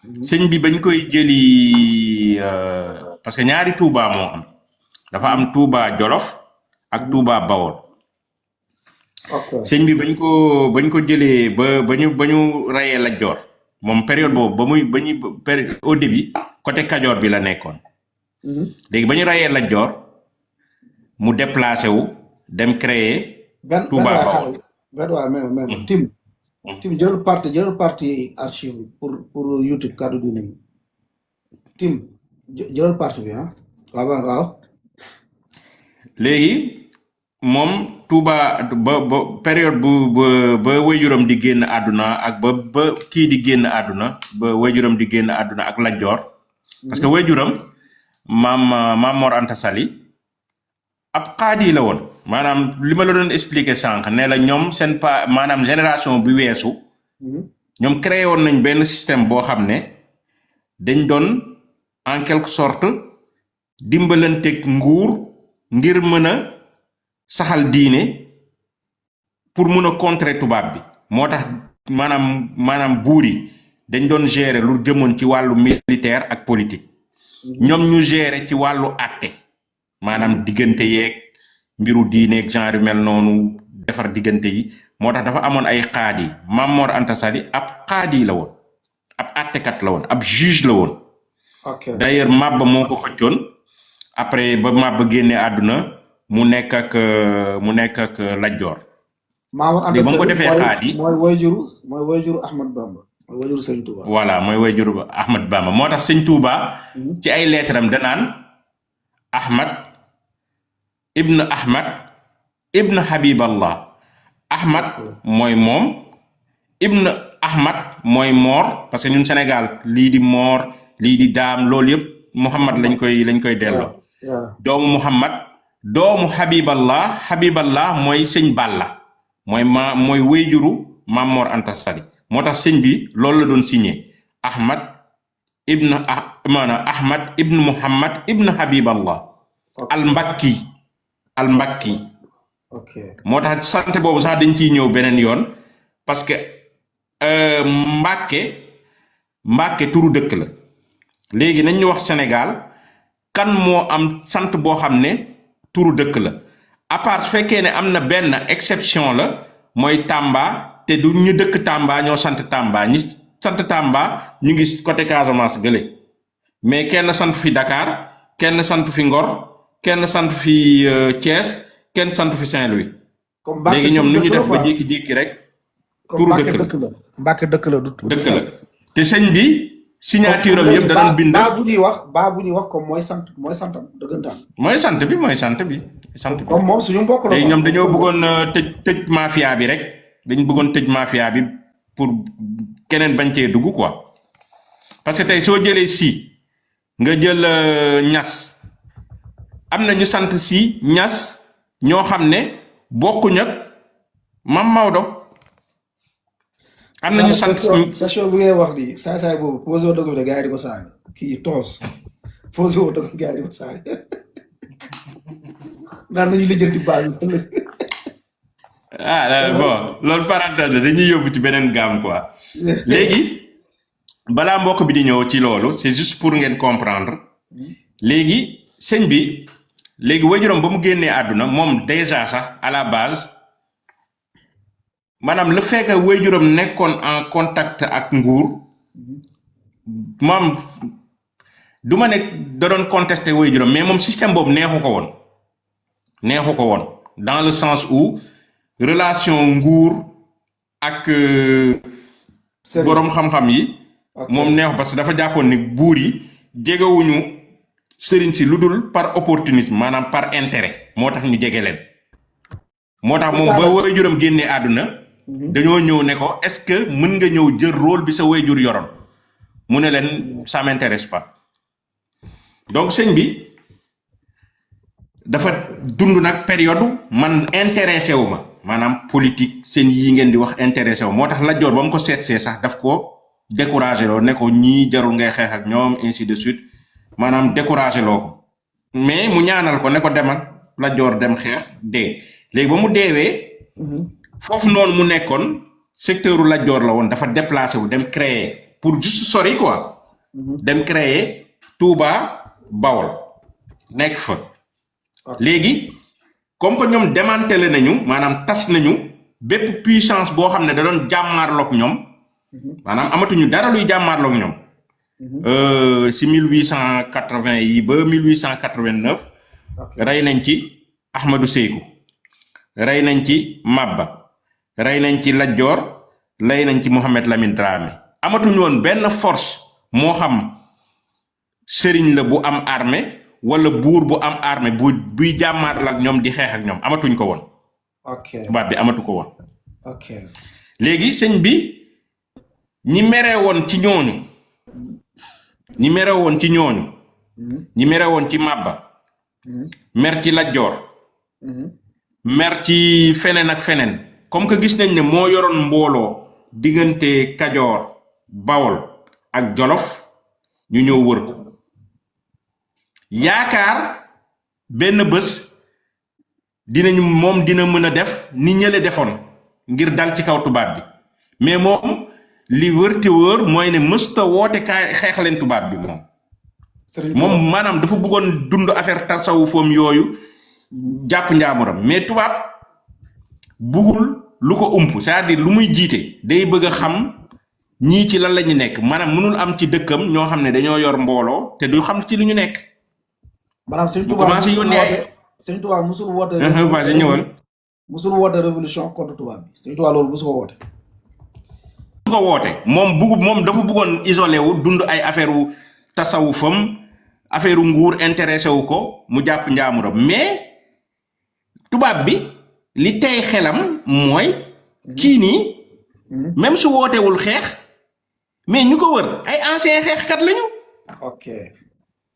sëñ bi bañ koy jëli parce que ñaari Touba moo am dafa am Touba Jolof ak Touba Bawol sëñ bi bañ ko jëlee ba ñu rayee Lat Joor moom période boobu au début côté Kajoor bi la nekkoon léegi ba ñu rayee Lat Joor mu déplacé wu dem créer Touba Bawol Tim jëlal parti archive pour YouTube kaddu diine yi Tim jëlal parti bi waaw léegi moom Touba ba période ba wayjuram di génn àdduna ak ba kii di génn àdduna ba wayjuram di génn àdduna ak Lat Joor parce que wayjuram maam Mor Anta Sali ab xaadi la woon maanaam li ma la doon expliquer sànq ne la ñoom seen maanaam génération bi weesu ñoom créé woon nañ benn système boo xam ne dañ doon en quelque sorte dimbalanteeg nguur ngir mën a saxal diine pour mën a contrer tubaab bi moo tax maanaam buur yi dañ doon gérer lu jëmoon ci wàllu militaire ak politique ñoom ñu gérer ci wàllu àtte maanaam diggante yeeg mbiru diineeg genre yu mel noonu defar diggante yi moo tax dafa amoon ay xaadi Maam Mor Anta Sali ab xaadi la woon ab àttekat la woon ab juge la woon d'ailleurs Maba moo ko xëccoon après ba Maba génnee àdduna mu nekk ak Lat Joor léegi ba mu ko defee xaadi mooy wayjuru Ahmad Bamba mooy wayjuru Sëñ Touba voilà mooy wayjuru Ahmad Bamba moo tax Sëñ Touba ci ay leetaram danaan Ahmad ibn Habiballah Ahmad mooy moom ibn Ahmad mooy Mor parce que ñun Sénégal lii di Mor lii di Daam loolu yëpp Muhammad lañ koy delloo doomu Muhammad doomu Habiballah mooy sëñ Balla mooy wéyjuru Maam Mor Anta Sali moo tax sëñ bi loolu la doon signé Ahmad ibn Muhammad ibn Habiballah al Mbakki moo tax sant boobu sax dañ ciy ñëw beneen yoon parce que Mbàkke turu dëkk la léegi nañ ñu wax Sénégal kan moo am sant boo xam ne turu dëkk la à part su fekkee ne am na benn exception la mooy Tamba te du ñu dëkk Tamba ñoo sant Tamba ñi sant Tamba ñu ngi côté Casamance gële mais kenn sant fi Dakar kenn sant fi Ngor kenn sant fi Thiès kenn sant fi Saint-Louis léegi ñoom nu ñu def ba jékki-jékki rek turu dëkk la Mbàkke dëkk la dëkk la te sëñ bi signature am yëpp da doon bind baa bu ñuy wax comme mooy santam dëggantaan mooy sant bi comme moom suñu mbokk la léegi ñoom dañoo bëggoon tëj mafia bi rek dañ bëggoon tëj mafia bi pour keneen bañ cee dugg quoi parce que tey soo jëlee si nga jël ñas am na ñu sant si ñas ñoo xam ne bokkuñ ak Mam Maodo am na ñu sant question bi ngay wax di saay boobu posé woo dëgg bi gars yi di ko saaga kii toos posé woo dëgg gars yi di ko saaga naan nañu lijjanti baal bi bon loolu parenthèse dañuy yóbbu ci beneen gaam quoi léegi balaa mbokk bi di ñëw ci loolu c'est juste pour ngeen comprendre léegi sëñ bi léegi waajuram ba mu génnee àdduna moom déjà sax à la base maanaam le fait que waajuram nekkoon en contact ak nguur moom du ma ne da doon contester waajuram mais moom système boobu neexu ko woon dans le sens où relation nguur ak boroom xam-xam yi moom neexu parce que dafa jàppoon ni buur yi jegewuñu sëriñ si lu dul par opportunisme maanaam par intérêt moo tax ñu jege leen moo tax moom ba waajuram génnee àdduna dañoo ñëw ne ko est-ce que mën nga ñëw jël rôle bi sa waajur yoroon mu ne leen ça m'intéresse pas donc sëñ bi dafa dund nag période man intéressé wu ma maanaam politique seen yi ngeen di wax intéressé wu moo tax Lat Joor ba mu ko seetsee sax daf ko découragé loo ne ko ñii jarul ngay xeex ak ñoom ainsi de suite maanaam découragé loo ko mais mu ñaanal ko ne ko dem ak Lat Joor dem xeex dee léegi ba mu deewee foofu noonu mu nekkoon secteuru Lat Joor la woon dafa déplacé wu dem créer pour juste sori quoi dem créer Touba Bawol nekk fa léegi comme que ñoom démantelé nañu maanaam tas nañu bépp puissance boo xam ne da doon jàmmaarloog ñoom maanaam amatuñu dara luy jàmmaarloog ñoom si 1880 yi ba 1889 rey nañ ci Ahmadou Sékou rey nañ ci Maba rey nañ ci Lat Dior rey nañ ci Mohamed Lamine Dramé amatuñu woon benn force moo xam sëriñ la bu am armée wala buur bu am armée buy jàmmaar ak ñoom di xeex ak ñoom amatuñ ko woon tubaab bi amatu ko woon léegi sëñ bi ñi meree woon ci ñooñu ñi mere woon ci ñooñu ñi mere woon ci Maba mer ci Lat Dior mer ci feneen ak feneen comme que gis nañ ne moo yoroon mbooloo diggante Kajoor Bawol ak Jolof ñu ñëw wër ko yaakaar benn bés moom dina mën a def ni ñële defoon ngir dal ci kaw tubaab bi mais moom li wër te wër mooy ne mësta woote kaay xeex leen tubaab bi moom maanaam dafa bëggoon dund affaire tasawufam yooyu jàpp njaamuram mais tubaab bëggul lu ko ump c'est-à-dire lu muy jiite day bëgg a xam ñii ci lan la ñu nekk maanaam mënul am ci dëkkam ñoo xam ne dañoo yor mbooloo te du xam ci lu ñu nekk. maanaam Sëñ Tuubaa musul woote musul woote révolution contre tubaab bi Sëñ Tuubaa loolu musu ko woote. musu ko woote moom dafa bëggoon isolé wu dund ay affaire wu tasawufam affaire nguur intéressé wu ko mu jàpp njaamuram mais tubaab bi li tey xelam mooy kii nii même su wootewul xeex mais ñu ko wër ay ancien xeexkat lañu.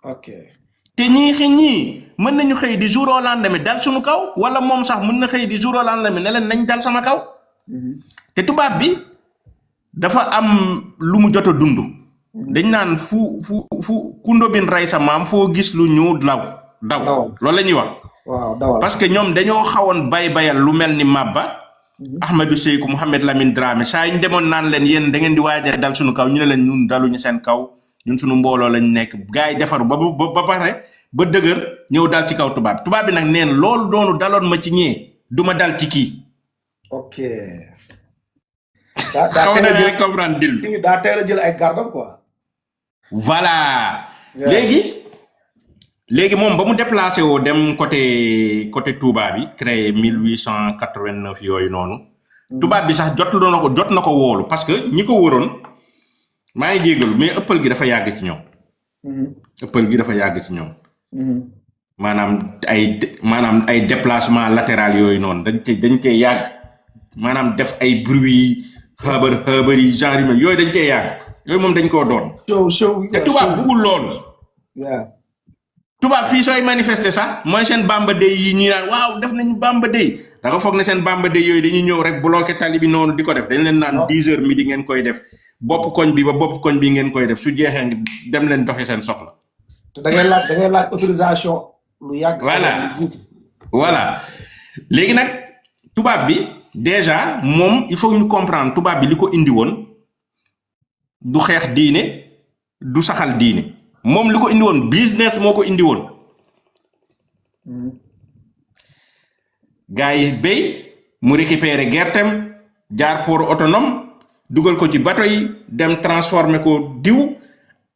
ok te ñii mën nañu xëy di jour au lendemain dal suñu kaw wala moom sax mën na xëy di jour au lendemain ne leen nañ dal sama kaw te tubaab bi dafa am lu mu jot a dund. dañ naan fu kundobin rey sa maam foo gis lu ñu daw loolu la ñuy wax. waaw dawal parce que ñoom dañoo xawoon bayal lu mel ni Maba Ahmadou Sékou Mohamed Lamine Dramé saa ñu demoon naan leen yéen da ngeen di waajal dal suñu kaw ñu ne leen ñun daluñu seen kaw ñun suñu mbooloo lañ nekk gars yi defaru ba pare ba dëgër ñëw dal ci kaw tubaab bi nag neen loolu doonu daloon ma ci ñee duma dal ci kii. ok. xaw na rek comprendre dil daa teel a jël ay gardam quoi. voilà léegi moom ba mu déplacé woo dem côté Touba bi créé 1889 yooyu noonu tubaab bi sax jot na ko woolu parce que ñi ko wëroon maa ngi jégalu mais ëppal gi dafa yàgg ci ñoom maanaam ay déplacement latéral yooyu noonu dañ cee yàgg maanaam def ay bruit xëbër yi genre yu mel yooyu dañ cee yàgg yooyu moom dañ koo doon te tubaab bëggul loolu tubaab fii sooy manifester sax mooy seen Bamba Day yi ñuy naan waaw def nañu Bamba Day da nga foog ne seen Bamba Day yooyu dañuy ñëw rek bloqué tali bi noonu di ko def dañ leen naan 10 heures midi ngeen koy def bopp koñ bi ba bopp koñ bi ngeen koy def su jeexee dem leen doxi seen soxla. te da ngay laaj autorisation lu yàgg. voilà léegi nag tubaab bi déjà moom il faut ñu comprendre tubaab bi li ko indi woon du xeex diine du saxal diine. moom li ko indi woon business moo ko indi woon gars yi béy mu récupérer gerteem jaar port autonome dugal ko ci bateau yi dem transformer ko diw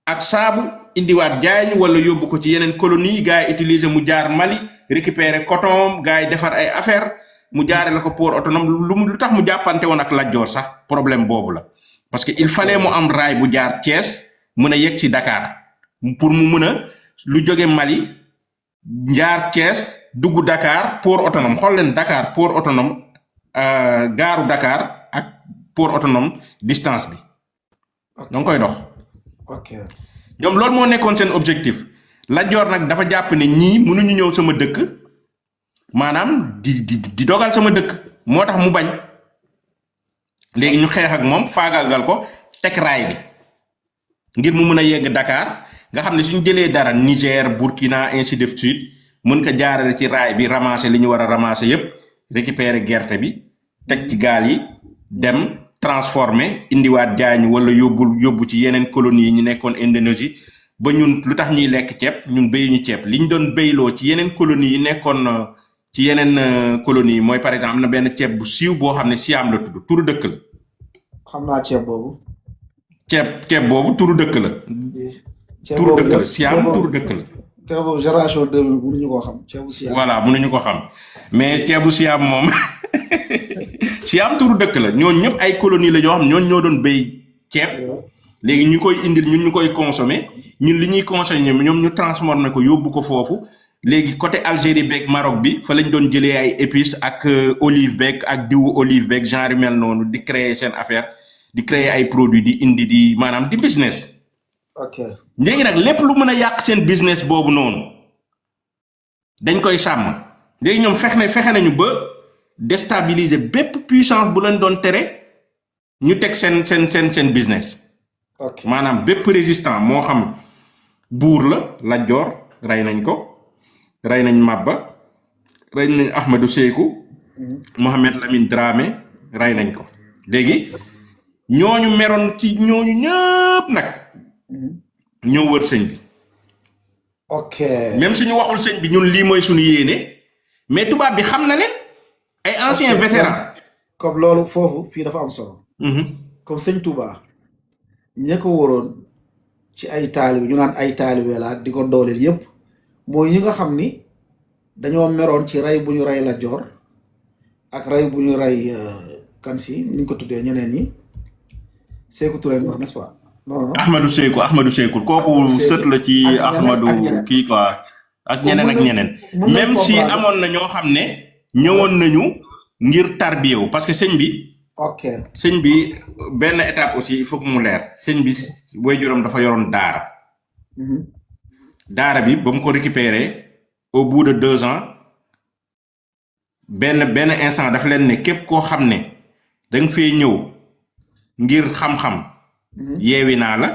ak saabu indiwaat jaay ñu wala yóbbu ko ci yeneen colonie yi gars yi utiliser mu jaar Mali récupérer coton gars yi defar ay affaire mu jaare la ko port autonome lu tax mu jàppante woon ak Lat Dior sax problème boobu la parce que il fallait mu am raay bu jaar Thiès mën a yegg si Dakar pour mu mën a lu jóge Mali njaar Thiès dugg Dakar port autonome xool leen Dakar port autonome gaaru Dakar ak port autonome distance bi da nga koy dox ñoom loolu moo nekkoon seen objectif Lat Dior nag dafa jàpp ne ñii mënuñu ñëw sama dëkk maanaam di dogal sama dëkk moo tax mu bañ léegi ñu xeex ak moom faagaagal ko teg raay bi ngir mu mën a yegg Dakar nga xam ne suñu jëlee dara Niger Burkina ainsi de suite mën ko jaarale ci raay bi ramasser li ñu war a ramasser yépp récupérer gerte bi teg ci gaal yi dem transformé indiwaat jaañ wala yóbbu ci yeneen colonie yi ñu nekkoon Indonésie ba ñun lu tax ñuy lekk ceeb ñun béyuñu ceeb liñ doon béyloo ci yeneen colonie yi nekkoon ci yeneen colonie yi mooy par exemple am na benn ceeb bu siiw boo xam ne Siam la tudd turu dëkk la. xam naa ceeb boobu. ceeb boobu turu dëkk la. turu dëkk la Siam turu dëkk la. ceeb boobu génération 2000 mënuñu koo xam ceebu Siam. voilà mënuñu ko xam mais ceebu Siam moom Siam turu dëkk la ñooñu ñëpp ay colonie la yoo xam ñooñu ñoo doon béy ceeb léegi ñu koy indil ñun ñu koy consommer ñun li ñuy consommer ñoom ñu transformer ko yóbbu ko foofu léegi côté Algérie beeg Maroc bi fa lañ doon jëlee ay épices ak olive beeg ak diwu olive beeg genre mel noonu di créer seen affaire di créer ay produits di indi di maanaam di business. ok léegi nag lépp lu mën a yàq seen business boobu noonu dañ koy sàmm léegi ñoom fexe nañu ba déstabiliser bépp puissance bu leen doon tere ñu teg seen business. ok maanaam bépp résistant moo xam buur la Lat Joor rey nañ ko rey nañ Maba rey nañ Ahmadou Sékou Mohamed Lamine Dramé rey nañ ko léegi ñooñu meroon ci ñooñu ñëpp nag ñoo wër sëñ bi. ok même suñu waxul sëñ bi ñun lii mooy suñu yéene mais tubaab bi xam na leen ay anciens vétérans. comme loolu foofu fii dafa am solo. comme sëñ Touba ña ko wóoroon ci ay taalibe ñu naan ay taalibe la di ko dooleel yépp mooy ñi nga xam ni dañoo meroon ci rey bu ñu rey Lat Joor ak rey bu ñu rey Kansi ni ñu ko tuddee ñeneen ñi Sékou Touré wax n'est-ce pas. non Ahmadou Sékou kooku sët la ci Ahmadou kii quoi ak ñeneen même si amoon na ñoo xam ne ñëwoon nañu ngir tarbiyewu parce que sëñ bi. ok sëñ bi benn étape aussi il faut que mu leer sëñ bi waajuram dafa yoroon daara. daara bi ba mu ko récupérer au bout de 2 ans benn instant dafa leen ne képp koo xam ne da nga fee ñëw ngir xam-xam. yeewi naa la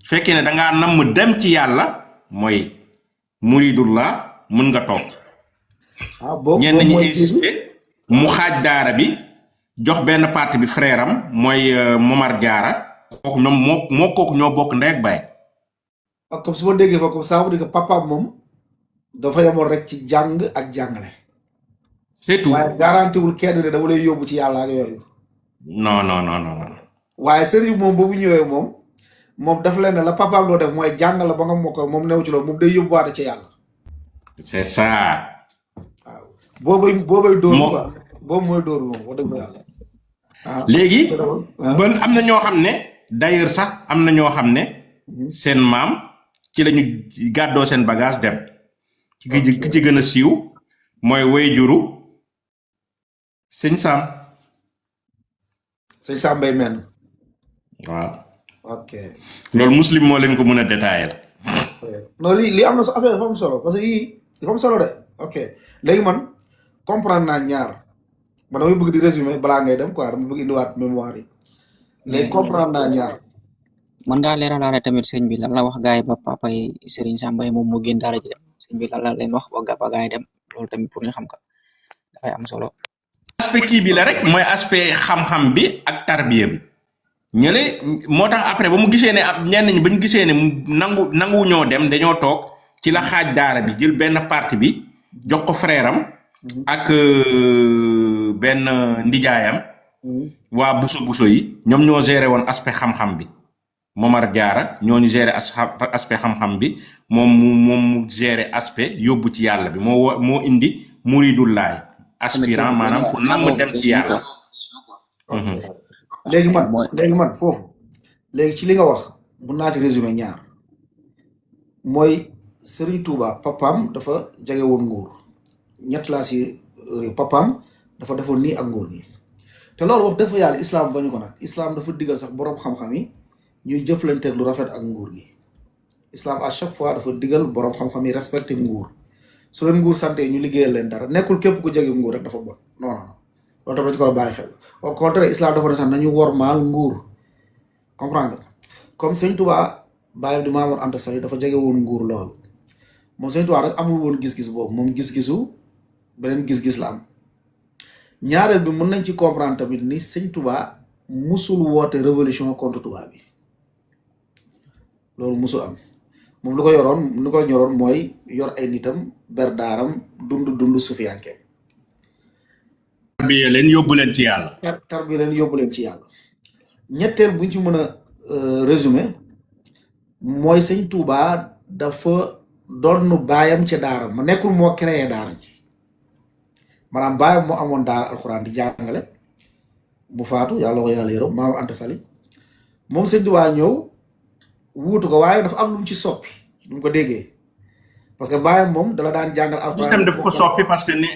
fekkee ne da ngaa namm dem ci yàlla mooy muridullah mën nga toog. ñenn ñi insister mu xaaj daara bi. jox benn partie bi frère am mooy Momar Diarra kooku ñoom moo kooku ñoo bokk ndey ak baay. ak comme su ma déggee foofu ça veut dire que papa moom dafa yemoon rek ci jàng ak jàngale. c'est tout waaye garantiwul kenn ne dama lay yóbbu ci yàlla ak yooyu. non. waaye sëriñ moom boobu ñëwee moom dafa leen ne la papaam loo def mooy jàng la ba nga mokkal moom new ci loolu moom day yóbbuwaate ci yàlla. c'est ça. waaw boobay dóor quoi boobu mooy dóor moom wax dëgg yàlla. léegi ban am na ñoo xam ne d'ailleurs sax am na ñoo xam ne seen maam ci lañu gàddoo seen bagage dem ki ci gën a siiw mooy wayjuru sëñ Sam Mbaye men waaw ok loolu muslim moo leen ko mën a détailler. non lii am na sa affaire dafa am solo parce que yii dafa am solo de ok léegi man comprendre naa ñaar man damay bëgg di résumer balaa ngay dem quoi dama bëgg indiwaat mémoire yi léegi comprendre naa ñaar. man ngaa leeralaale tamit sëñ bi lan la wax gaay ba papa yi Serigne Sam Mbaye moom moo génn daara ji dem sëñ bi lan la leen wax ba gaay dem loolu tamit pour ñu xam ka dafay am solo. aspect kii bi la rek mooy aspect xam-xam bi ak tarbiya bi ñële moo tax après ba mu gisee ne ñenn ñi ba ñu gisee ne nangu ñoo dem dañoo toog ci la xaaj daara bi jël benn partie bi jox ko frère am ak benn ndijaayam waa buso yi ñoom ñoo géré woon aspect xam-xam bi Momar Diarra ñooñu géré aspect xam-xam bi moom mu géré aspect yóbbu ci yàlla bi moo indi muridullaay aspirant maanaam ku nangu dem ci yàlla. léegi man foofu léegi ci li nga wax mun naa ci résumé ñaar mooy Serigne Touba papaam dafa jege woon nguur ñett laa si papaam dafa defoon nii ak nguur gi te loolu wax dafa yàlla islam bañu ko nag islam dafa digal sax boroom xam-xam yi ñuy jëflanteeg lu rafet ak nguur gi islam à chaque fois dafa digal boroom xam-xam yi respecté nguur su leen nguur santé ñu liggéeyal leen dara nekkul képp ku jege nguur rek dafa bon non loolu tamit dañu ko bàyyi xel au contraire islam dafa ne sax nañu wormaal nguur comprendre nga comme sëñ Touba bàyyam di Mamour Anta Sali dafa jege woon nguur loolu moom sëñ Touba rek amul woon gis-gis boobu moom gis-gisu beneen gis-gis la am ñaareel bi mën nañ ci comprendre tamit ni sëñ Touba musul woote révolution contre tubaab bi loolu musul am moom lu ko ñoroon mooy yor ay nitam ber daaram dund sufiyanke tarbiya leen yóbbu leen ci yàlla. tarbiya leen yóbbu leen ci yàlla. ñetteel buñ ci mën a résumé mooy sëñ Touba dafa doon baayam ca daara ma nekkul moo créé daara ji maanaam baayam moo amoon daara alxuraan di jàngale mu faatu yàlla ko yàlla yërëm maam Anta Sali moom sëñ Touba ñëw wuutu ko waaye dafa am lu mu ci soppi lu mu ko déggee parce que baayam moom dala daan jàngal alxuraan. système dafa ko soppi parce que ne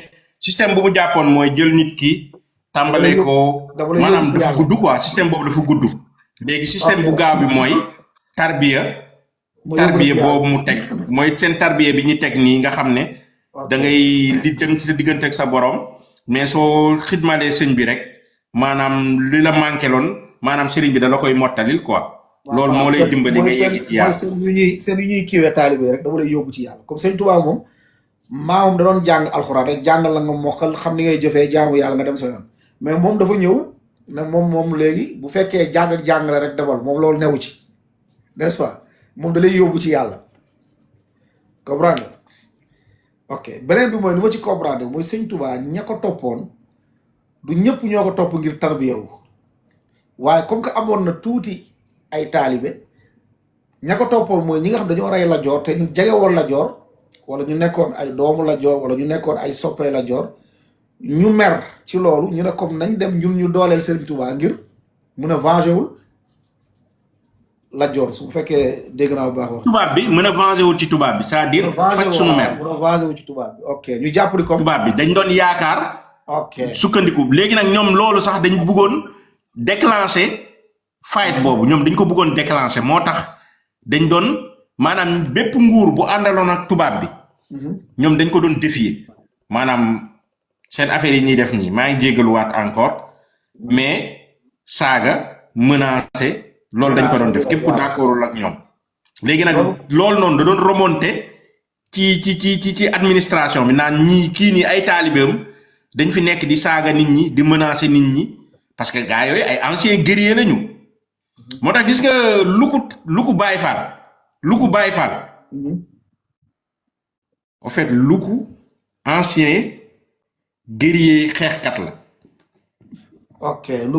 système bu mu jàppoon mooy jël nit ki tàmbale ko maanaam dafa gudd quoi système boobu dafa gudd. léegi système bu gaaw bi mooy tarbiya boobu mu teg mooy seen tarbiya bi ñu teg nii nga xam ne da ngay di dem ci sa diggante ak sa borom mais soo xidmalee sëñ bi rek maanaam li la manqué loon maanaam sëriñ bi da la koy mottalil quoi. loolu moo lay dimbali nga yegg ci yàlla. seen yu ñuy kiiwee taalibe rek dama lay yóbbu ci yàlla comme sëñ Tuubaa moom maamam da doon jàng alxuraan rek jàngal la nga mokkal xam ni ngay jëfee jaamu yàlla nga dem sa yoon mais moom dafa ñëw ne moom léegi bu fekkee jàng ak jàngale rek demal moom loolu newu ci n'est-ce pas moom da lay yóbbu ci yàlla comprendre ok beneen bi mooy ni ma ci comprendre mooy sëñ Touba ña ko toppoon du ñëpp ñoo ko topp ngir tarbiyewu waaye comme que amoon na tuuti ay taalibe ña ko toppoon mooy ñi nga xam dañoo rey Lat Joor te ñu jege woon Lat Joor wala ñu nekkoon ay doomu Lat Joor wala ñu nekkoon ay soppee Lat Joor ñu mer ci loolu ñu ne comme nañ dem ñun ñu dooleel Serigne Touba ngir mun a venger wul Lat Joor su fekkee dégg naa bu baax wax. tubaab bi mën a venger wul ci tubaab bi c'est-à-dire faj suñu mer mun a venger wul ci tubaab bi ok ñu jàpp ni comme tubaab bi dañ doon yaakaar. ok sukkandiku léegi nag ñoom loolu sax dañ bëggoon déclencher fight boobu ñoom dañ ko bëggoon déclencher moo tax dañ doon maanaam bépp nguur bu àndaloon ak tubaab bi. ñoom dañ ko doon défier maanaam. seen affaire yi ñuy def nii maa ngi jégaluwaat encore mais saaga menacé loolu dañ ko doon def képp ku d'accordul ak ñoom léegi nag loolu noonu da doon remonté ci administration bi naan ñii kii nii ay taalibeem dañ fi nekk di saaga nit ñi di menacé nit ñi parce que gars yooyu ay anciens guerriers lañu moo tax gis nga lu ko Baye Fall en fait lu ko ancien guerrier xeexkat la. ok lu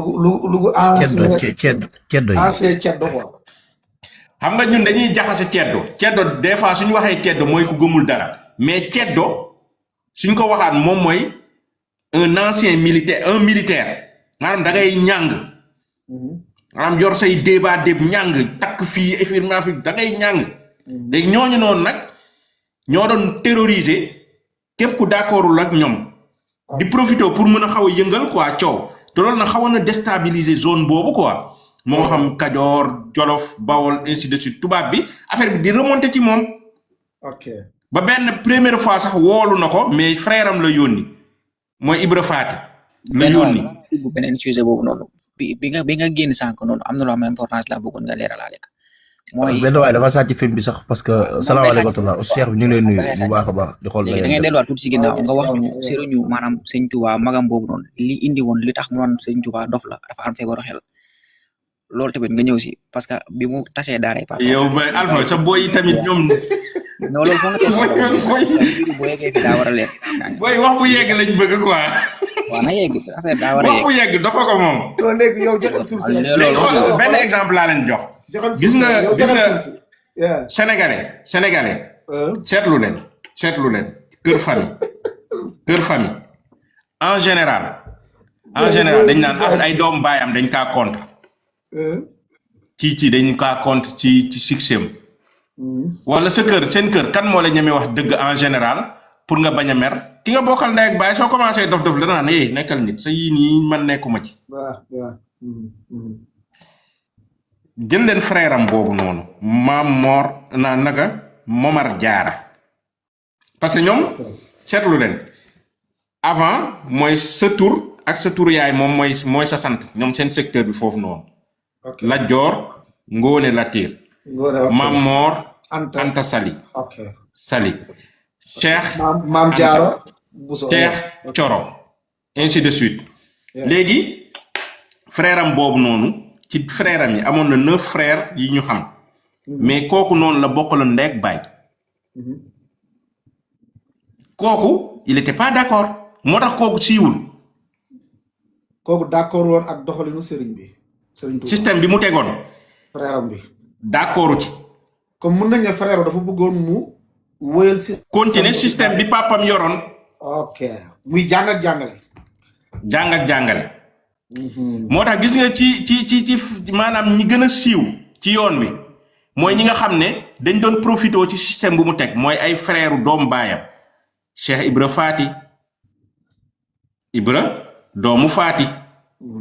ceddo quoi. xam nga ñun dañuy jaxase ceddo des fois suñu waxee ceddo mooy ku gëmul dara mais ceddo suñ ko waxaan moom mooy un ancien militaire maanaam da ngay ñàng maanaam yor say débat ñàng takk fii effectivement fi da ngay ñàng léegi ñooñu noonu nag ñoo doon terroriser képp ku d'accordul ak ñoom di profiter pour mën a xaw a yëngal quoi coow te loolu nag xawoon na déstabiliser zone boobu quoi moo xam Kajoor Jolof Bawol ainsi de suite tubaab bi affaire bi di remonter ci moom. ok ba benn première fois sax woolu na ko mais frère am la yónni mooy Ibra Faati la yónni. beneen sujet boobu noonu bi nga génn sànq noonu am na lu am importance la bëggoon nga leeralaale ko. mooy benn waaye dafa sàcc film bi sax parce que salaamaaleykum Cheikh bi ñu ngi lay nuyu bu baax a baax di xool da ngay delluwaat tuuti si ginnaaw nga wax ñu sëriñu maanaam sëñ Touba magam boobu noonu li indi woon li tax mu doon sëñ Touba dof la dafa am feebaru xel loolu tamit nga ñëw si parce que bi mu tasee daaray papa yow ba Alpha sa boy yi tamit ñoom non loolu foog nga test boo yeggee fi daa war a leer boy wax bu yegg lañ bëgg quoi waaw na yegg affaire daa war a wax bu yegg dafa ko moom léegi yow joxe suuf si léegi xool benn exemple laa leen jox gis nga sénégalais seetlu leen kër famille en général dañ naan ay doom baayam dañ kaa contre ci dañ kaa contre ci succès am wala seen kër kan moo la ñemee wax dëgg en général pour nga bañ a mer ki nga bokkal ndey ak baay soo commencé dof la naan nekkal nit sa yii nii man nekkuma ci jël leen frère am boobu noonu maam Mor naka Momar Jaara parce que ñoom seetlu leen avant mooy sa tur ak sa tur yaay moom mooy sa sant ñoom seen secteur bi foofu noonu Lat Joor Ngoone Latiir maam Mor Anta Sali Cheikh maam Jaara Cheikh Coro ainsi de suite léegi frère am boobu noonu ci frère am yi amoon na 9 frères yi ñu xam mais kooku noonu la bokkaloon ndeeg baay kooku il était pas d'accord moo tax kooku siiwul kooku d'accord woon ak doxalinu sëriñ Touba système bi mu tegoon frère am bi d'accordu ci comme mun nañ ne frère dafa bëggoon mu wëyal si continuer système bi papam yoroon ok muy jàng ak jàngale moo tax gis nga ci maanaam ñi gën a siiw ci yoon wi mooy ñi nga xam ne dañ doon profité ci système bu mu teg mooy ay frère doom baayam Cheikh Ibra Faati Ibra doomu Faati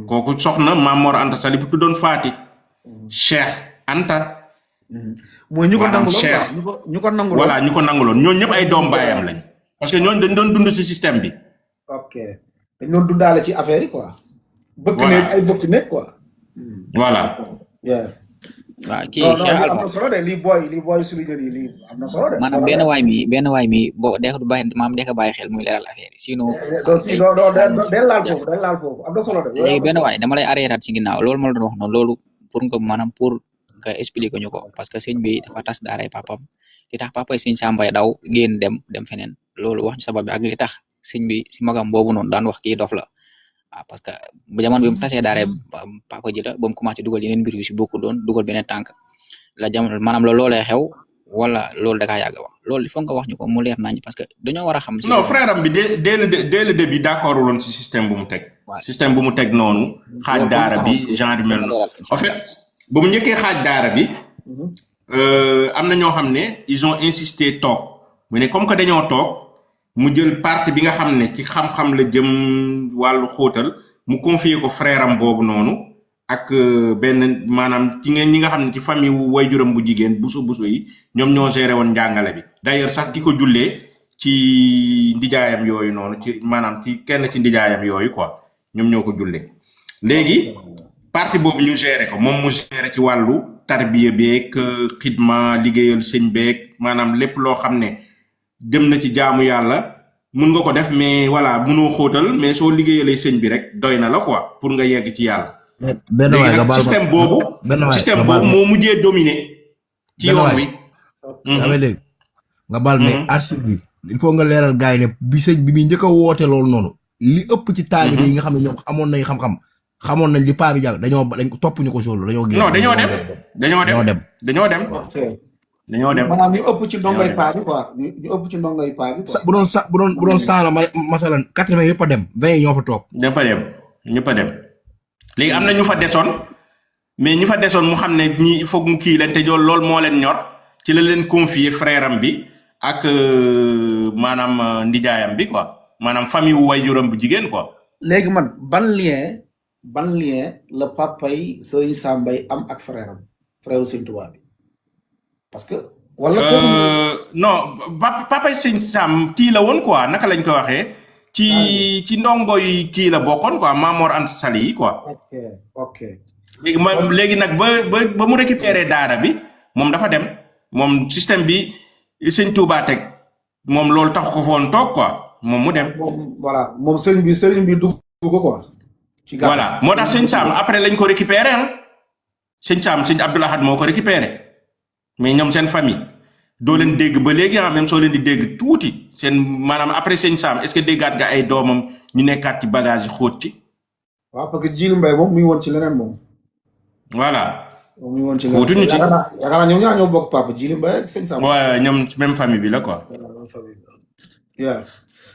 kooku soxna Maam Mor Anta Sali bu tuddoon Faati Cheikh Anta mooy ñu ko nanguloon ñu ko nanguloon voilà ñu ko nanguloon ñooñu ñëpp ay doom baayam lañ parce que ñooñu dañ doon dund ci système bi ok dañ doon dundaale ci affaire yi quoi bëkk nekk ay bëkk nekk quoi voilà waaw kii am na solo de lii booy suñu yi lii am na solo de maanaam benn waay mi boo dee du bàyyi maam dee ko bàyyi xel muy leeral affaire yi sinon del laal foofu am na solo de léegi benn waay dama lay arrêté ci ginnaaw loolu ma la doon wax noonu loolu pour nga maanaam pour nga expliquer ñu ko parce que sëñ bi dafa tas daaray papam li tax papay sëñ Sambay daw génn dem feneen loolu wax ñu sabab bi ak li tax sëñ bi si magam boobu noonu daan wax kii dof la parce que bu jamono bi mu tasee daaray papa ji la ba mu commencé dugal yeneen mbir yu si bokku doon dugal beneen tànk la jamono maanaam loolee xew wala loolu da kaa yàgg wax loolu il faut nga wax ñu ko mu leer nañ parce que dañoo war a xam. non frère am bi dès le début d'accord woon ci système bu mu teg. système bu mu teg noonu. xaaj daara bi genre yu mel noonu. en fait ba mu njëkkee xaaj daara bi. am na ñoo xam ne ils ont insisté toog mu ne comme que dañoo toog mu jël partie bi nga xam ne ci xam-xam la jëm wàllu xóotal mu confier ko frère am boobu noonu. ak benn maanaam ci ngeen ñi nga xam ne ci famille wu waajuram bu jigéen buso yi ñoom ñoo géré woon njàngale bi d'ailleurs sax ki ko jullee ci ndijaayam yooyu noonu ci maanaam ci kenn ci ndijaayam yooyu quoi ñoom ñoo ko jullee léegi partie boobu ñu géré ko moom mu géré ci wàllu tarbiya beeg xidma liggéeyal sëñ beeg maanaam lépp loo xam ne jëm na ci jaamu yàlla mun nga ko def mais voilà munoo xóotal mais soo liggéeyalee sëñ bi rek doy na la quoi pour nga yegg ci yàlla benn waay nga baal système boobu moo mujjee dominé ci yoon wi dama léegi nga baal mais archive bi il faut nga leeral gars yi ne bi sëñ bi muy njëkk a woote loolu noonu li ëpp ci taalibe yi nga xam ne ñoom amoon nañ xam-xam xamoon nañ li paa bi jàng dañ ko topp ñu ko solo dañoo génn non dañoo dem maanaam ñu ëpp ci ndongoy paa bi quoi ñu ëpp ci ndongoy paa bi bu doon saana masalan 80 yëpp a dem 20 ñoo fa toog ñëpp a dem léegi am na ñu fa desoon mais ñu fa desoon mu xam ne ñi il faut mu kii leen te loolu moo leen ñor ci la leen confier frère am bi ak maanaam ndijaayam bi quoi maanaam famille wu waajuram bu jigéen quoi. léegi man ban lien la papay Serigne Sambay am ak frère am frère Serigne Touba bi parce que. wala non papay Serigne Sam kii la woon quoi naka lañ ko waxee. ci ndongo yi kii la bokkoon quoi Maam Mor Anta Sali yi quoi. ok léegi nag ba mu récupéré daara bi moom dafa dem moom système bi sëñ Touba teg moom loolu tax ko foon toog quoi moom mu dem. voilà moom sëriñ bi dugg ko quoi. ci voilà moo tax sëñ Sam après lañ ko récupéré sëñ Sam sëñ Abdoul Ahad moo ko récupéré mais ñoom seen famille. doo leen dégg ba léegi même soo leen di dégg tuuti seen maanaam après sëñ Sam est-ce que déggaat nga ay doomam ñu nekkaat ci bagage yi xóot ci. waaw parce que Djily Mbaye moom muy woon ci leneen moom. voilà. moom muy woon ci leneen xóotuñu ci. yaakaar naa ñoom ñaar ñoo bokk papa Djily Mbaye ak sëñ Sam. waaw ñoom même famille bi la quoi. waaw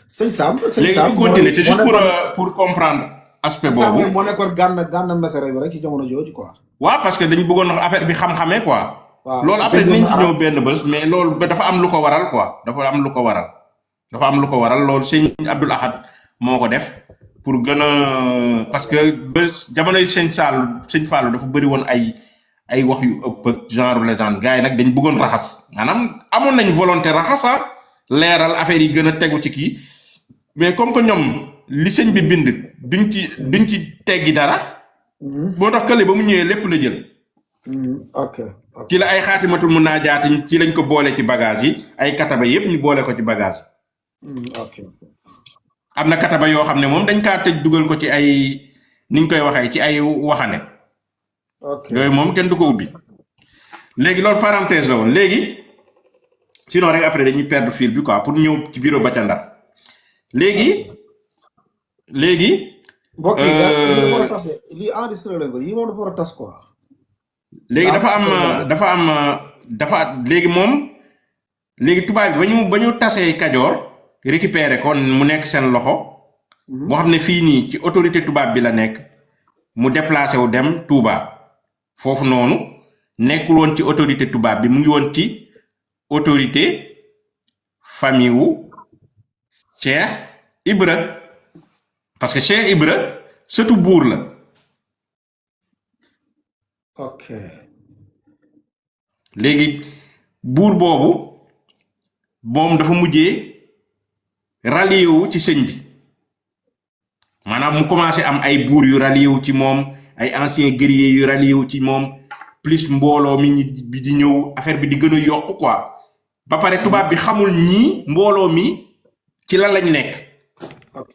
sëñ Sam. léegi ñu continuer c'est juste pour comprendre aspect boobu. Sam moo nekkoon gànn mesere bi rek ci jamono jooju quoi. waaw parce que dañ bëggoon wax affaire bi xam-xamee quoi. waaw loolu après dinañ ci ñëw benn bés mais loolu dafa am lu ko waral quoi dafa am lu ko waral loolu sëñ Abdoul Ahad moo ko def pour gën a parce que bés jamonoy sëñ Fallou dafa bëri woon ay wax yu ëpp genre légende gars yi nag dañ bëggoon raxas maanaam amoon nañ volonté raxas leeral affaire yi gën a tegu ci kii mais comme que ñoom li sëñ bi bind duñ ci teggi dara boo tax kële ba mu ñëwee lépp la jël. ok ci la ay xaatimatul mun naa jaati ci lañ ko boole ci bagage yi ay kataba yëpp ñu boole ko ci bagage ok am na kataba yoo xam ne moom dañ kaa tëj dugal ko ci ay niñ koy waxee ci ay waxane ok yooyu moom kenn du ko ubbi léegi loolu parenthèse la woon léegi sinon rek après dañuy perdre fil bi quoi pour ñëw ci bureau ba ca Ndar léegi mbokk yi dafa war a tase lii enregistré leen ko yii moom dafa war a tas quoi léegi dafa léegi moom léegi tubaab bi ba ñu tasee Kajoor récupéré ko mu nekk seen loxo boo xam ne fii nii ci autorité tubaab bi la nekk mu déplacé wu dem Touba foofu noonu nekkul woon ci autorité tubaab bi mu ngi woon ci autorité famille wu Cheikh Ibra parce que Cheikh Ibra sëtu buur la ok léegi buur boobu moom dafa mujjee rallié wu ci sëñ bi maanaam mu commencé am ay buur yu rallié wu ci moom ay anciens guerriers yu rallié wu ci moom plus mbooloo mi bi di ñëw affaire bi di gën a yokk quoi ba pare tubaab bi xamul ñii mbooloo mi ci lan lañ nekk ok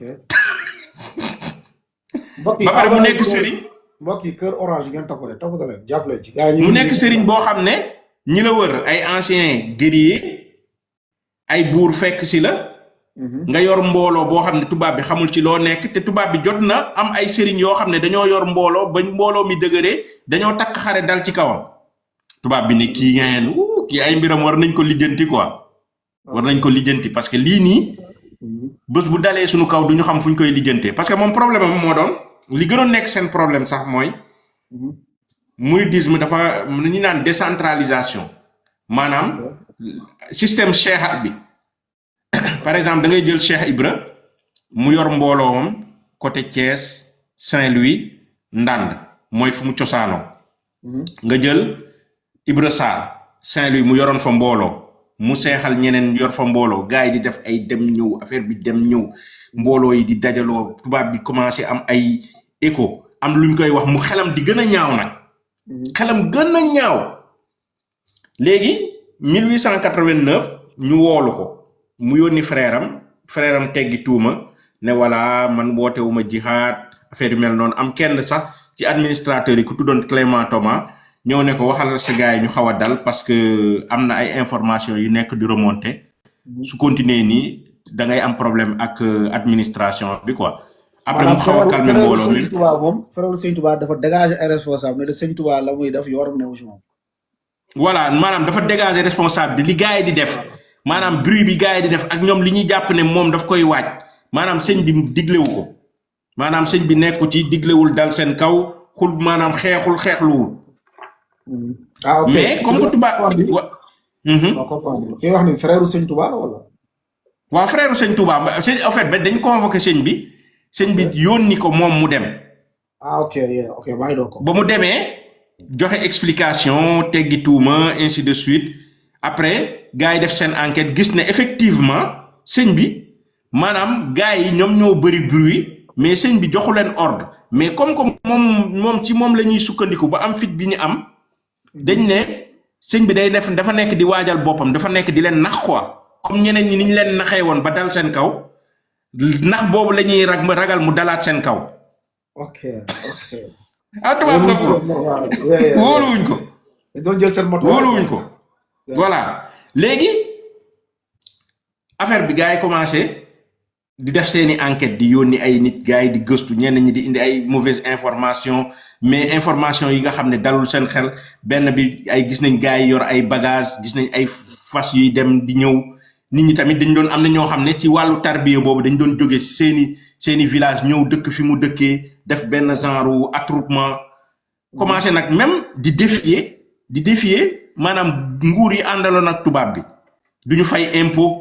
ba pare mu nekk sëriñ mbokk yi kër orange ngeen toppatoo leen jàppale ci gars yi mu nekk sëriñ boo xam ne ñi la wër ay anciens guerriers ay buur fekk si la nga yor mbooloo boo xam ne tubaab bi xamul ci loo nekk te tubaab bi jot na am ay sëriñ yoo xam ne dañoo yor mbooloo ba mbooloo mi dëgëree dañoo takk xare dal ci kawam tubaab bi ne kii ngeen kii ay mbiram war nañ ko lijjanti quoi war nañ ko lijjanti parce que lii nii bés bu dalee suñu kaw duñu xam fuñ koy lijjantee parce que moom problème am moo doon li gënoon nekk seen problème sax mooy mouridisme dafa ñu naan décentralisation maanaam système cheikhat bi par exemple da ngay jël Cheikh Ibra mu yor mbooloowam côté Thiès Saint-Louis Ndande mooy fu mu cosaanoo nga jël Ibra Sarr Saint-Louis mu yoroon fa mbooloo mu seexal ñeneen yor fa mbooloo gars yi di def ay dem ñëw affaire bi dem ñëw mbooloo yi di dajaloo tubaab bi commencé am ay écho am luñ koy wax mu xelam di gën a ñaaw nag xelam gën a ñaaw léegi 1889 ñu woolu ko mu yónni frère am teggi tuuma ne voilà man wootewuma jihaad affaire yu mel noonu am kenn sax ci administrateur yi ku tuddoon Clément Thomas ñëw ne ko waxal sa gars yi ñu xaw a dal parce que am na ay information yu nekk di remonter su continuer nii da ngay am problème ak administration bi quoi après mu xaw a calmer mbooloo mi moom frère Sëñ Touba dafa dégager ay responsable ne de Sëñ Touba la muy def yoram ne wu ci moom voilà maanaam dafa dégager responsable li gars yi di def maanaam bruit bi gars yi di def ak ñoom li ñuy jàpp ne moom daf koy waaj maanaam sëñ bi diglewu ko maanaam sëñ bi nekku ci diglewul dal seen kaw xul maanaam xeexluwul ah ok mais comme que tubaab kii wax ni frère Sëñ Touba la wala waaw frère Sëñ Touba sëñ en fait dañ convoqué sëñ bi yónni ko moom mu dem ah ok ok maa ngi doon ko ba mu demee joxe explication teggi tuuma ainsi de suite après gars yi def seen enquête gis ne effectivement sëñ bi maanaam gars yi ñoom ñoo bëri bruit mais sëñ bi joxu leen ordre mais comme moom ci moom la ñuy sukkandiku ba am fit bi ñu am dañ ne sëñ bi day def dafa nekk di waajal boppam dafa nekk di leen nax quoi comme ñeneen ñi ni ñu leen naxee woon ba dal seen kaw nax boobu la ñuy ragal mu dalaat seen kaw. ok tubaab nga wóoluwuñ ko. doon jël seen moto wóoluwuñ ko. voilà léegi affaire bi gars yi commencé di def seeni enquête di yónni ay nit gars yi di gëstu ñenn ñi di indi ay mauvaise information mais information yi nga xam ne dalul seen xel benn bi ay gis nañ gars yi yor ay bagage gis nañ ay fas yuy dem di ñëw nit ñi tamit dañ doon am na ñoo xam ne ci wàllu tarbiya boobu dañ doon jóge seeni village ñëw dëkk fi mu dëkkee def benn genre attroupement commencé nag même di défier maanaam nguur yi àndaloon ak tubaab bi duñu fay impôt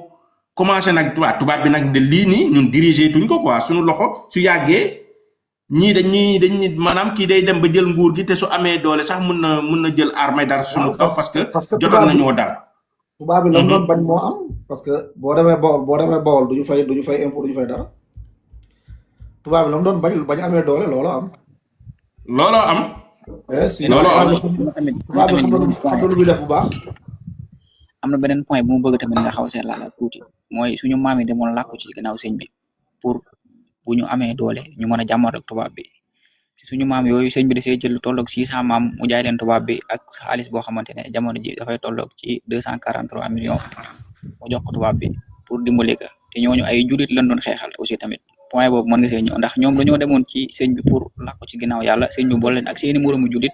commencé nag tubaab bi nag de lii nii ñun diriger tuñ ko quoi suñu loxo su yàggee ñii dañuy maanaam kii day dem ba jël nguur gi te su amee doole sax mun na jël armée dara suñu kaw parce que jotoon nañoo dal tubaab bi la mu doon bañ moo am parce que boo demee Bawol duñu fay impôt duñu fay dara tubaab bi la mu doon bañ amee doole looloo am looloo am tubaab bi xam na lu muy def bu baax am na beneen point bu mu bëgg tamit nga xaw see laala tuuti mooy suñu maam yi demoon làkku ci gannaaw sëñ bi pour bu ñu amee doole ñu mën a jàmmal rek tubaab bi suñu maam yooyu sëñ bi dasee jël lu tolloog 600 maam mu jaay leen tubaab bi ak xaalis boo xamante ne jamono ji dafay tolloog ci 243 millions mu jox ko tubaab bi pour dimbali ko te ñooñu ay julit lañ doon xeexal aussi tamit point boobu mën nga see ñëw ndax ñoom dañoo demoon ci sëñ bi pour làqu ci ginnaaw yàlla sëñ bi boole leen ak seeni moromu julit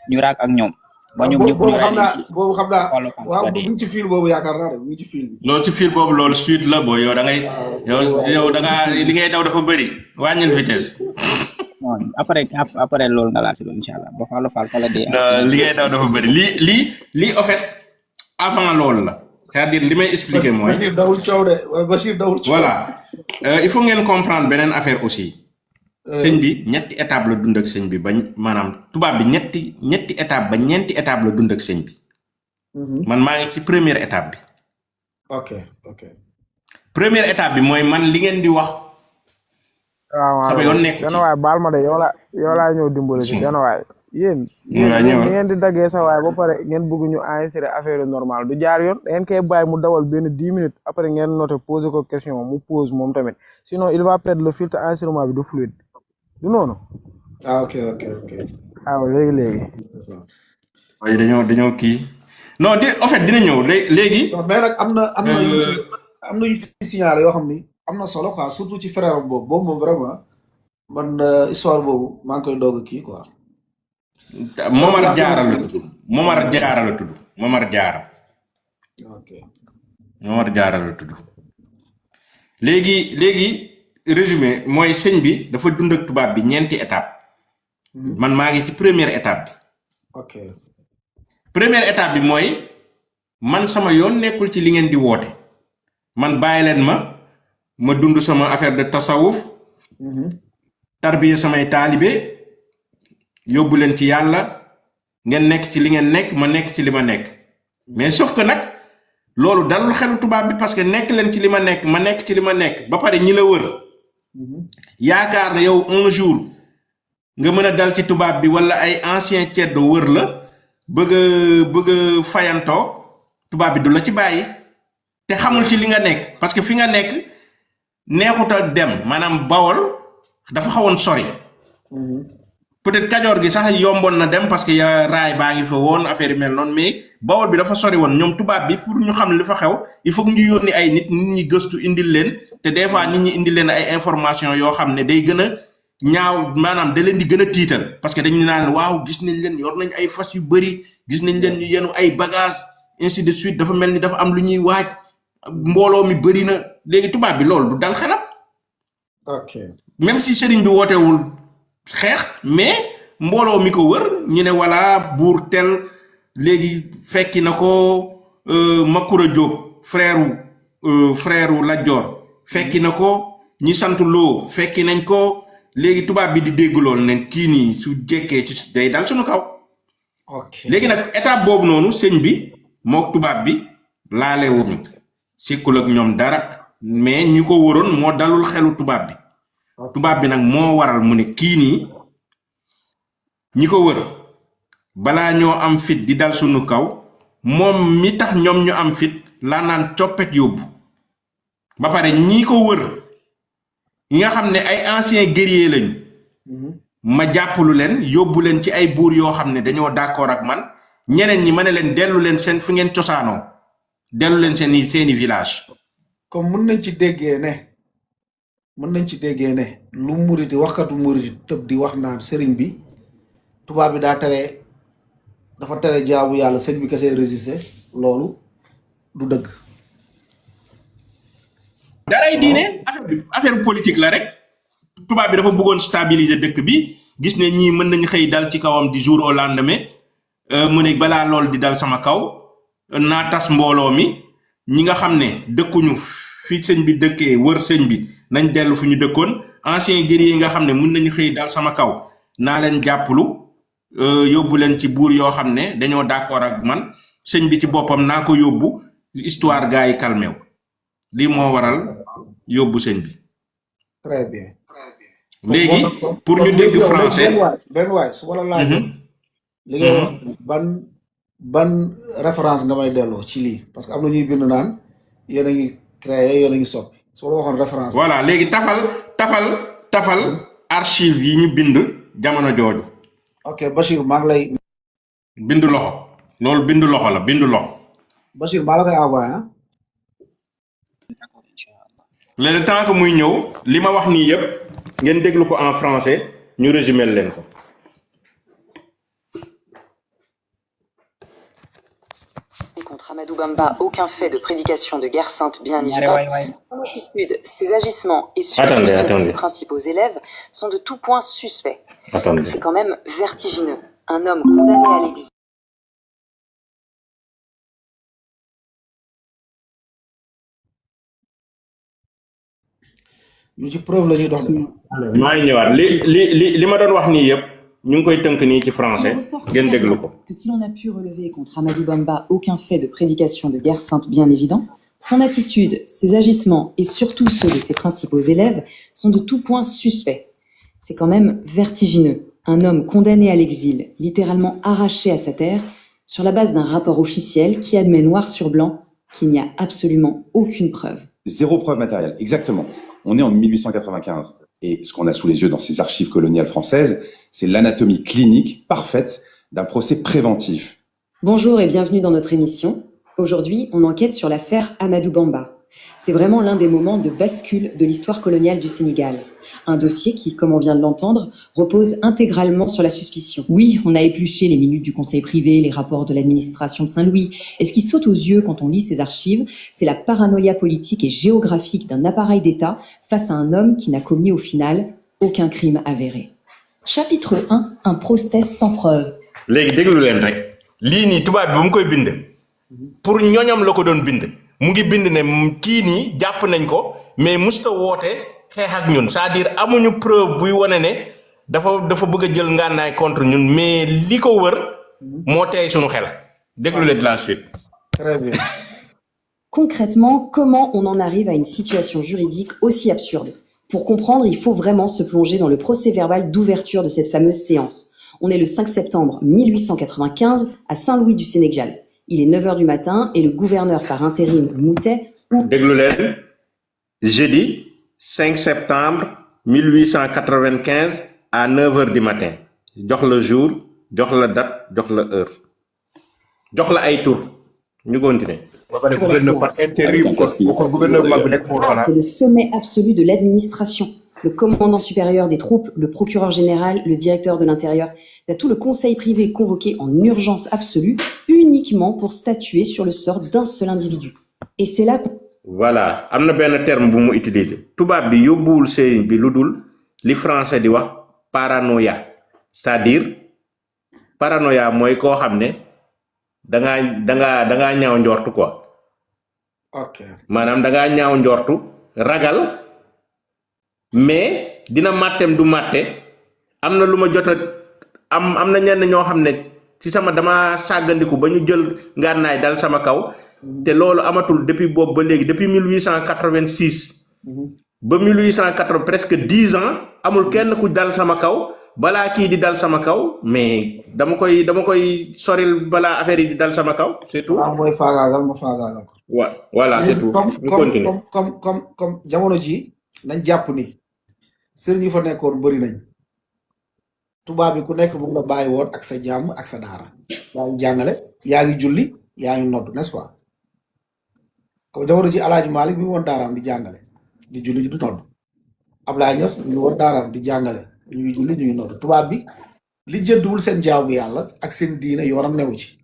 ñu raak ak ñoom ba ñoom ñëpp ñu xam ray naa leen ci boobu xam naa wàllu waaw xam-xam mu ngi ci fil boobu yaakaar naa de mu ngi ci fil bi loolu ci fil boobu loolu suite la boo yow da ngay yow da nga li ngay daw dafa bëri wàññil vitesse. non après loolu nga laal si loolu incha allah ba Fallou Fall fa la dee non li ngay daw dafa bëri lii en fait avant loolu la c'est-à-dire li may expliquer mooy. Bachir dawul coow de wala Bachir dawul coow. voilà il faut ngeen comprendre beneen affaire aussi. sëñ bi ñetti étape la dund ak sëñ bi bañ maanaam tubaab bi ñetti étape ba ñeenti étape la dund ak sëñ bi. man maa ngi ci première étape bi. ok première étape bi mooy man li ngeen di wax. sama yoon nekk ci benn waay baal ma de yow laa ñëw dimbali ci benn waay yéen ni ngeen di daggee sa waay ba pare ngeen bëgg ñu enregistrer affaire normal du jaar yoon da ngeen koy bàyyi mu dawal benn 10 minutes après ngeen noté poser ko question mu pose moom tamit sinon il va perdre le filtre enregistrement bi du fluide du noonu ok waaw léegi waaye dañoo kii non en fait dina ñëw léegi mais nag am na yu fi signalé yoo xam ni am na solo quoi surtout ci frère boobu moom vraiment man histoire boobu maa ngi koy doog a kii quoi. Momar Diarra la tudd Momar Diarra. ok Momar Diarra la tudd. léegi résumé mooy sëñ bi dafa dund ak tubaab bi ñeenti étape. man maa ngi ci première étape bi. ok première étape bi mooy man sama yoon nekkul ci li ngeen di woote man bàyyi leen ma dund sama affaire de tasawuf tarbiya samay taalibe yóbbu leen ci yàlla ngeen nekk ci li ngeen nekk ma nekk ci li ma nekk mais sauf que nag loolu dalul xelu tubaab bi parce que nekk leen ci li ma nekk ma nekk ci li ma nekk ba pare ñi la wër yaakaar ne yow un jour nga mën a dal ci tubaab bi wala ay ancien ceddo wër la bëgg a fayantoo tubaab bi du la ci bàyyi te xamul ci li nga nekk parce que fi nga nekk neexuta dem maanaam Bawol dafa xawoon sori peut-être Kajoor gi sax yomboon na dem parce que ya raay baa ngi fa woon affaire yi mel noonu mais Bawol bi dafa sori woon ñoom tubaab bi pour ñu xam li fa xew il faut que ñu yónni ay nit ñi gëstu indil leen te des fois nit ñi indil leen ay information yoo xam ne day gën a ñaaw maanaam da leen di gën a tiital parce que dañu naan waaw gis nañ leen yor nañ ay fas yu bëri gis nañ leen ñu yenu ay bagage ainsi de suite dafa mel ni dafa am lu ñuy waaj mbooloo mi bëri na léegi tubaab bi loolu du dal xelam. ok même si sëriñ bi wootewul xeex mais mbooloo mi ko wër ñu ne wala buur tel léegi fekki na ko Makura Diop frère Lat Joor fekki na ko ñi sant loo fekki nañ ko léegi tubaab bi di dégg loolu ne kii nii su jekkee ci day dal suñu kaw. ok léegi nag étape boobu noonu sëñ bi mook tubaab bi laale wuñu sikkul ak ñoom dara mais ñu ko wëroon moo dalul xelu tubaab bi tubaab bi nag moo waral mu ne kii nii ñi ko wër balaa ñoo am fit di dal suñu kaw moom mi tax ñoom ñu am fit laa naan coppet yóbbu ba pare ñi ko wër ñi nga xam ne ay ancien guerrier lañu ma jàppalu leen yóbbu leen ci ay buur yoo xam ne dañoo d'accord ak man ñeneen ñi ma ne leen dellu leen seen fi ngeen cosaanoo dellu leen seeni village comme mën nañ ci déggee ne lu muriti waxkatu muriti tëb di wax naan sëriñ bi tubaab bi dafa tere jaabu yàlla sëñ bi kese résister loolu du dëgg daray diine affaire politique la rek tubaab bi dafa bëggoon stabiliser dëkk bi gis ne ñii mën nañ xëy dal ci kawam di jour au lendemain mu ne balaa lool di dal sama kaw naa tas mbooloo mi ñi nga xam ne dëkkuñu fi sëñ bi dëkkee wër sëñ bi nañ dellu fu ñu dëkkoon ancien guerrier yi nga xam ne mën nañu xëy dal sama kaw naa leen jàppalu yóbbu leen ci buur yoo xam ne dañoo d'accord ak man sëñ bi ci boppam naa ko yóbbu histoire gars yi calmé wu lii moo waral yóbbu sëñ bi. très bien. léegi pour ñu dégg français benn waay su ma la laajoon li ngay wax ban référence nga may delloo ci lii parce que am na ñuy bind naan yéen a ngi créé yéen a ngi soppi su ma la waxoon référence. voilà léegi tafal archive yi ñu bind jamono jooju. ok Bachir maa ngi lay. bindu loxo loolu bindu loxo la bindu loxo. Bachir maa la koy envoyé ah. le temps que muy ñëw li ma wax nii yëpp ngeen déglu ko en français ñu résumer leen ko. Contre Amadou Bamba, aucun fait de prédication de guerre sainte bien évident. Son attitude, ses agissements et surtout ceux de ses principaux élèves sont de tout point suspects. C'est quand même vertigineux. Un homme condamné à l'exil. ñu ci preuve la ñuy dox. maa ngi ñëwaat li ma doon wax nii yëpp ñu ngi koy tënk nii ci français ngeen déglu ko. Que si l'on a pu relever contre Amadou Bamba aucun fait de prédication de guerre sainte bien évident, son attitude, ses agissements et surtout ceux de ses principaux élèves sont de tout point suspects. C'est quand même vertigineux. Un homme condamné à l'exil, littéralement arraché à sa terre, sur la base d'un rapport officiel qui admet noir sur blanc qu'il n'y a absolument aucune preuve. Zéro preuve matérielle, exactement. On est en 1895. Et ce qu'on a sous les yeux dans ces archives coloniales françaises, c'est l'anatomie clinique parfaite d'un procès préventif. Bonjour et bienvenue dans notre émission. Aujourd'hui, on enquête sur l'affaire Amadou Bamba. C'est vraiment l'un des moments de bascule de l'histoire coloniale du Sénégal. Un dossier qui, comme on vient de l'entendre, repose intégralement sur la suspicion. Oui, on a épluché les minutes du conseil privé, les rapports de l'administration de Saint-Louis. Et ce qui saute aux yeux quand on lit ces archives, c'est la paranoïa politique et géographique d'un appareil d'État face à un homme qui n'a commis au final aucun crime avéré. Chapitre 1, un procès sans preuve. Léegi déglu leen rek lii nii tubaab bi bu mu koy bind pour ñoñam la ko doon bind mu ngi bind ne kii nii jàpp nañ ko mais musta woote xeex ak ñun c'est-à-dire amuñu preuve buy wane ne dafa bëgg a jël ngànnaay contre ñun mais li ko wër moo tey suñu xel déglu leen la suite. Très bien. Concrètement, comment on en arrive à une situation juridique aussi absurde? Pour comprendre, il faut vraiment se plonger dans le procès-verbal d'ouverture de cette fameuse séance. On est le 5 septembre 1895 à Saint-Louis du Sénégal. Il est 9h du matin et le gouverneur par intérim Moutet... Déglu leen jeudi 5 septembre 1895 à 9h du matin. Jox le jour, jox la date, jox la heure. Jox la ay tour. Ñu continuer. C'est le sommet absolu de l'administration. Le commandant supérieur des troupes, le procureur général, le directeur de l'intérieur, il y a tout le conseil privé convoqué en urgence absolue, uniquement pour statuer sur le sort d'un seul individu. Et c'est là qu'on... Voilà, am na benn terme bu mu utiliser. Tubaab bi yóbbuwul sëriñ bi lu dul li français di wax paranoïa. C'est-à-dire paranoïa mooy koo xam ne dangaa ñaaw njortu quoi. ok maanaam dangaa ñaaw njortu ragal mais dina màttem du màtte am na lu ma jot a am na ñenn ñoo xam ne ci sama dama sàggandiku ba ñu jël ngànnaay dal sama kaw te loolu amatul depuis boobu ba léegi depuis 1886 ba 1880 presque 10 ans amul kenn ku dal sama kaw balaa kii di dal sama kaw mais dama koy soril balaa affaire yi di dal sama kaw c'est tout. waaw mooy faagaagal ma faagaagal ko. voilà c'est tout. comme jamono ji nañ jàpp ni sëriñ yi fa nekkoon bëri nañ tubaab bi ku nekk mu ngi la bàyyi woon ak sa jàmm ak sa daara yaa ngi jàngale yaa ngi julli yaa ngi nodd n'est-ce pas comme jamono ji Alaaji Malik bi woon daaraam di jàngale di julli di nodd Ablaye Niass ñu woon daaraam di jàngale ñu ngi julli ñu ngi nodd tubaab bi li jënduwul seen jaamu yàlla ak seen diine yoonam newu ci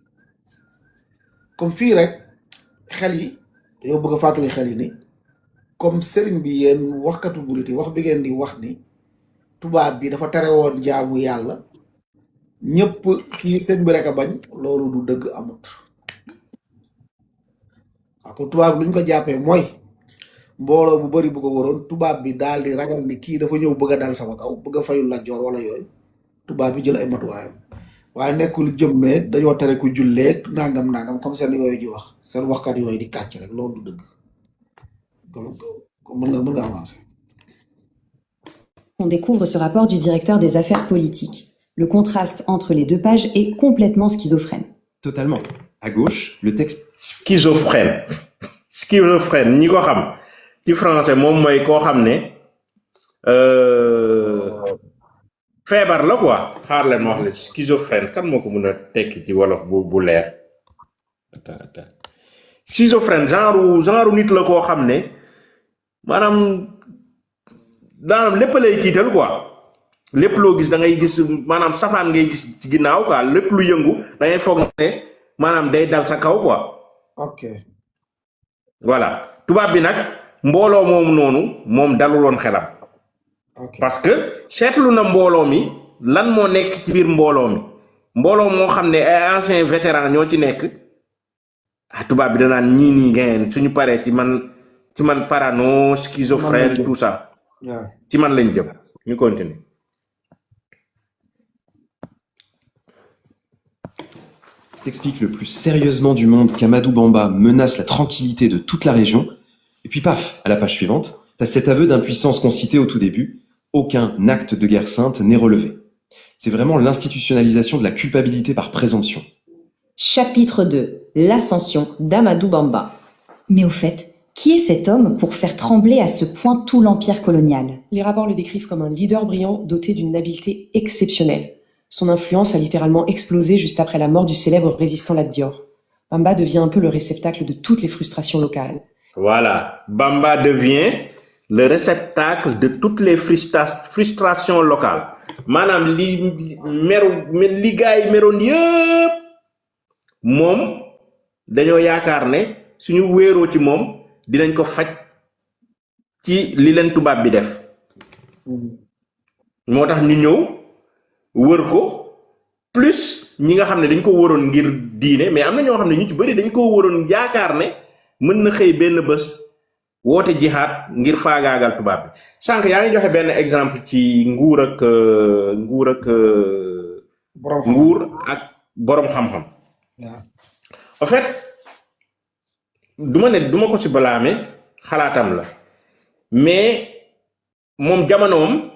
comme fii rek xel yi dañoo bëgg a fàttali xel yi ni comme sëriñ bi yéen waxkatu burit yi wax bi ngeen di wax ni tubaab bi dafa tere woon jaamu yàlla ñëpp kii seen bi rek a bañ loolu du dëgg amut waaw kon tubaab bi lu ñu ko jàppee mooy mbooloo bu bari bu ko waroon tubaab bi daal di ragal ni kii dafa ñëw bëgg a dal sama kaw bëgg a fayul la joor wala yooyu tubaab bi jël ay matuwaayam waaye nekkul jëmmeeg dañoo tere ku julleeg nangam comme seen yooyu di wax seen waxkat yooyu di kàcc rek loolu du dëgg mën nga avancer. On découvre ce rapport du directeur des affaires politiques. Le contraste entre les deux pages est complètement schizophrène. Totalement. À gauche, le texte... Schizophrène ñi ko xam ci français moom mooy koo xam ne feebar la quoi xaar leen ma wax la schizophrène kan moo ko mën a tekki ci wolof bu leer attends schizophrène genre nit la koo xam ne maanaam lépp lay tiital quoi lépp loo gis da ngay gis maanaam safaan ngay gis ci ginnaaw quoi lépp lu yëngu da ngay foog ne maanaam day dal sa kaw quoi. ok voilà tubaab bi nag mbooloo moom noonu moom daluloon xelam. parce que seetlu na mbooloo mi lan moo nekk ci biir mbooloo mi mbooloo moo xam ne ay anciens vétérans ñoo ci nekk tubaab bi danaan ñii nii ngeen suñu paree ci man parano schizophrène tout ça ci man lañ jëm ñu continuer. Explique le plus sérieusement du monde qu'Amadou Bamba menace la tranquillité de toute la région. Et puis paf, à la page suivante, t'as cet aveu d'impuissance qu'on citait au tout début. Aucun acte de guerre sainte n'est relevé. C'est vraiment l'institutionnalisation de la culpabilité par présomption. Chapitre 2. L'ascension d'Amadou Bamba. Mais au fait, qui est cet homme pour faire trembler à ce point tout l'empire colonial? Les rapports le décrivent comme un leader brillant doté d'une habileté exceptionnelle. Son influence a littéralement explosé juste après la mort du célèbre résistant Lat Dior. Bamba devient un peu le réceptacle de toutes les frustrations locales. Voilà, Bamba devient le réceptacle de toutes les frustrations locales. Manam li gaay meron yépp mom dañoo yaakaar ne suñu wéeroo ci moom dinañ ko faj ci li leen tubaab bi def moo tax ñu ñëw wër ko plus ñi nga xam ne dañ ko wëroon ngir diine mais am na ñoo xam ne ñu ci bëri dañ ko wëroon yaakaar ne mën na xëy benn bés woote jihaad ngir faagaagal tubaab bi sànq yaa ngi joxe benn exemple ci nguur ak borom xam-xam en fait duma ko ci balaame xalaatam la mais moom jamonoom